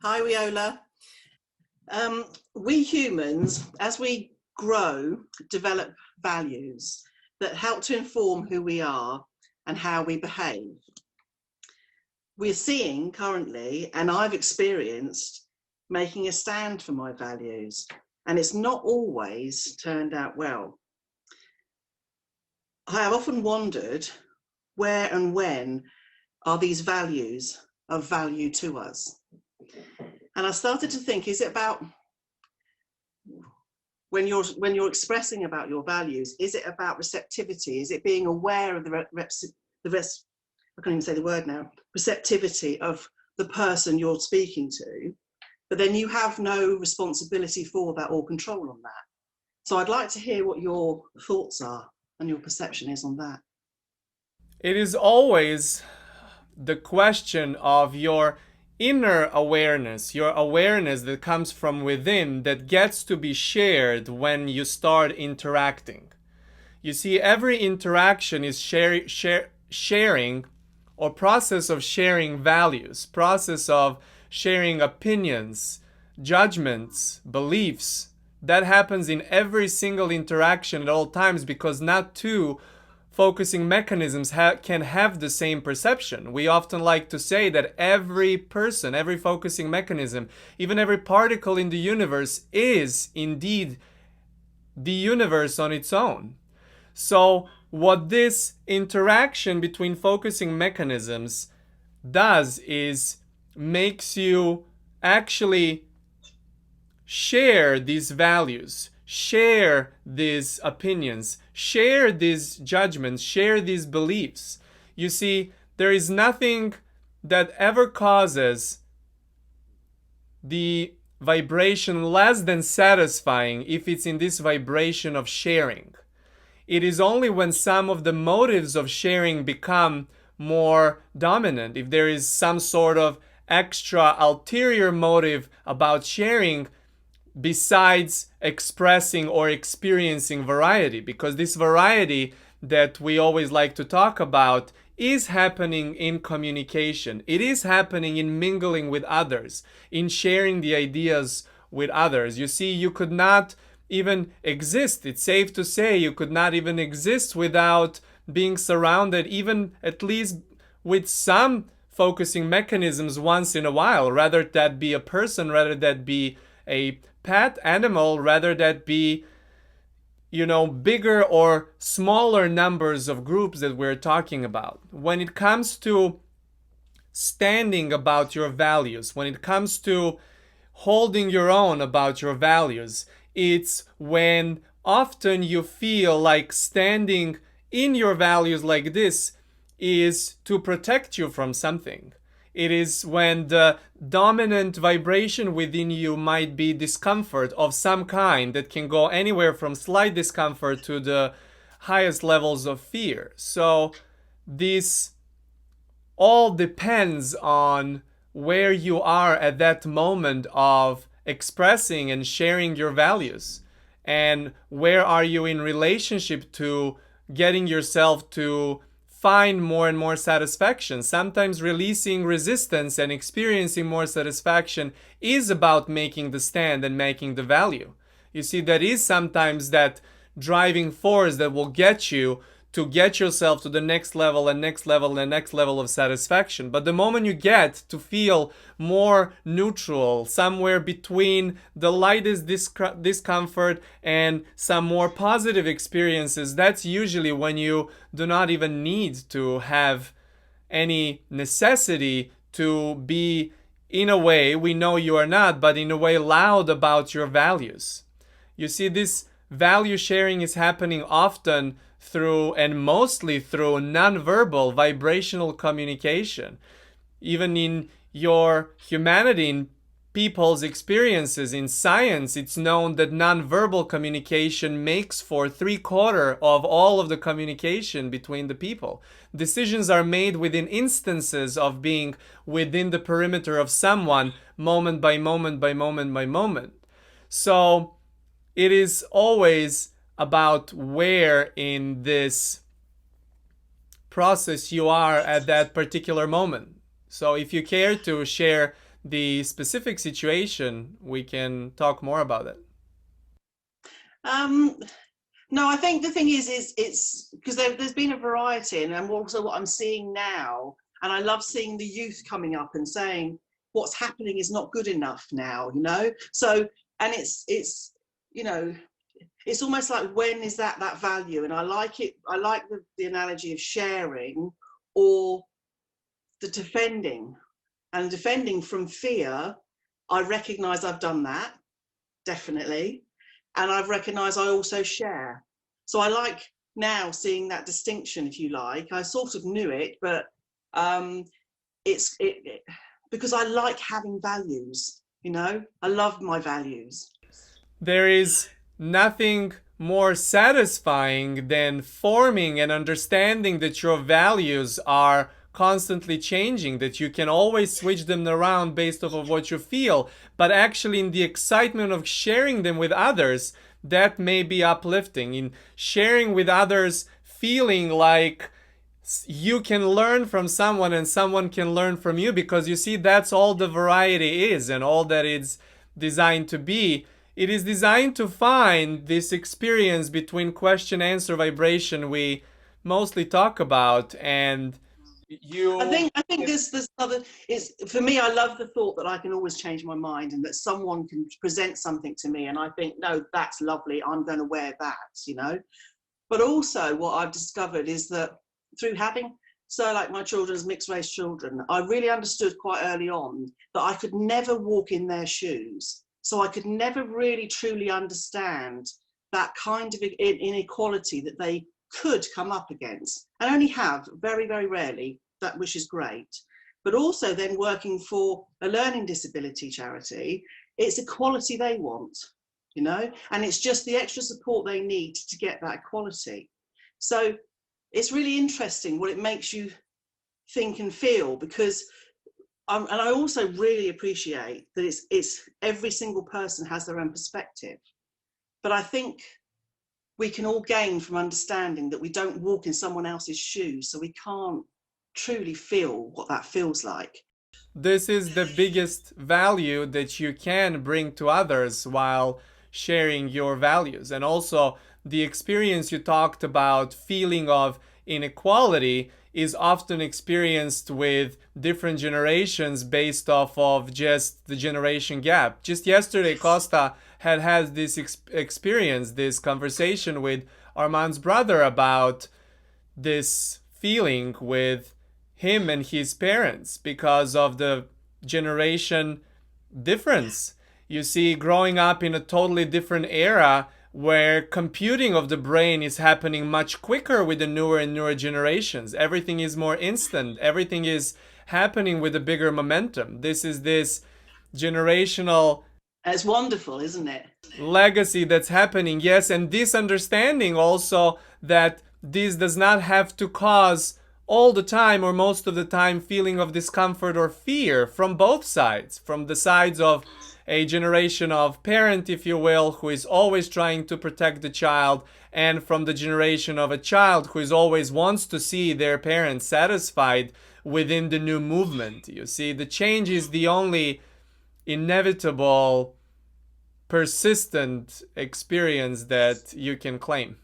Hi, WEOLA. We humans, as we grow, develop values that help to inform who we are and how we behave. We're seeing currently, and I've experienced, making a stand for my values, and it's not always turned out well. I have often wondered where and when are these values of value to us? And I started to think, is it about when you're expressing about your values, is it about receptivity? Is it being aware of I can't even say the word now, receptivity of the person you're speaking to, but then you have no responsibility for that or control on that. So I'd like to hear what your thoughts are and your perception is on that. It is always the question of your inner awareness, your awareness that comes from within that gets to be shared when you start interacting. You see, every interaction is sharing or process of sharing values, process of sharing opinions, judgments, beliefs. That happens in every single interaction at all times because not two focusing mechanisms can have the same perception. We often like to say that every person, every focusing mechanism, even every particle in the universe is indeed the universe on its own. So, what this interaction between focusing mechanisms does is makes you actually share these values, share these opinions, share these judgments, share these beliefs. You see, there is nothing that ever causes the vibration less than satisfying if it's in this vibration of sharing. It is only when some of the motives of sharing become more dominant, if there is some sort of extra ulterior motive about sharing besides expressing or experiencing variety, because this variety that we always like to talk about is happening in communication. It is happening in mingling with others, in sharing the ideas with others. You see, you could not even exist. It's safe to say you could not even exist without being surrounded, even at least with some focusing mechanisms once in a while, rather that be a person, rather that be a pet animal, rather that be bigger or smaller numbers of groups that we're talking about. When it comes to standing about your values, when it comes to holding your own about your values, it's when often you feel like standing in your values like this is to protect you from something. It is when the dominant vibration within you might be discomfort of some kind that can go anywhere from slight discomfort to the highest levels of fear. So this all depends on where you are at that moment of expressing and sharing your values, and where are you in relationship to getting yourself to find more and more satisfaction. Sometimes releasing resistance and experiencing more satisfaction is about making the stand and making the value. You see, that is sometimes that driving force that will get you to get yourself to the next level and next level and next level of satisfaction. But the moment you get to feel more neutral, somewhere between the lightest discomfort and some more positive experiences, that's usually when you do not even need to have any necessity to be, in a way, we know you are not, but in a way loud about your values. You see, this value sharing is happening often through and mostly through nonverbal vibrational communication. Even in your humanity, in people's experiences, in science, it's known that nonverbal communication makes for 3/4 of all of the communication between the people. Decisions are made within instances of being within the perimeter of someone, moment by moment by moment by moment. So it is always about where in this process you are at that particular moment. So if you care to share the specific situation, we can talk more about it. No, I think the thing is it's because there's been a variety, and also what I'm seeing now, and I love seeing the youth coming up and saying what's happening is not good enough now, you know. So, and it's you know, it's almost like, when is that value? And I like it. I like the analogy of sharing or the defending, and defending from fear. I recognize I've done that, definitely. And I've recognized I also share. So I like now seeing that distinction, if you like. I sort of knew it, but it's because I like having values, you know. I love my values. There is nothing more satisfying than forming and understanding that your values are constantly changing, that you can always switch them around based off of what you feel, but actually in the excitement of sharing them with others, that may be uplifting. In sharing with others, feeling like you can learn from someone and someone can learn from you, because you see, that's all the variety is and all that it's designed to be. It is designed to find this experience between question answer vibration we mostly talk about. And I think there's other, is for me, I love the thought that I can always change my mind, and that someone can present something to me and I think, no, that's lovely, I'm going to wear that, you know. But also what I've discovered is that through having, so like my children's mixed race children, I really understood quite early on that I could never walk in their shoes. So I could never really truly understand that kind of inequality that they could come up against, and only have very, very rarely, that, which is great. But also then working for a learning disability charity, it's equality they want, you know, and it's just the extra support they need to get that equality. So it's really interesting what it makes you think and feel, because and I also really appreciate that it's every single person has their own perspective. But I think we can all gain from understanding that we don't walk in someone else's shoes, so we can't truly feel what that feels like. This is the biggest value that you can bring to others while sharing your values. And also, the experience you talked about, feeling of inequality, is often experienced with different generations based off of just the generation gap. Just yesterday, Kosta had this experience, this conversation with Armand's brother about this feeling with him and his parents because of the generation difference. You see, growing up in a totally different era where computing of the brain is happening much quicker with the newer and newer generations. Everything is more instant. Everything is happening with a bigger momentum. This is this generational, it's wonderful, isn't it? legacy that's happening. Yes, and this understanding also that this does not have to cause all the time or most of the time feeling of discomfort or fear from both sides, from the sides of a generation of parent, if you will, who is always trying to protect the child, and from the generation of a child who is always wants to see their parents satisfied within the new movement. You see, the change is the only inevitable, persistent experience that you can claim.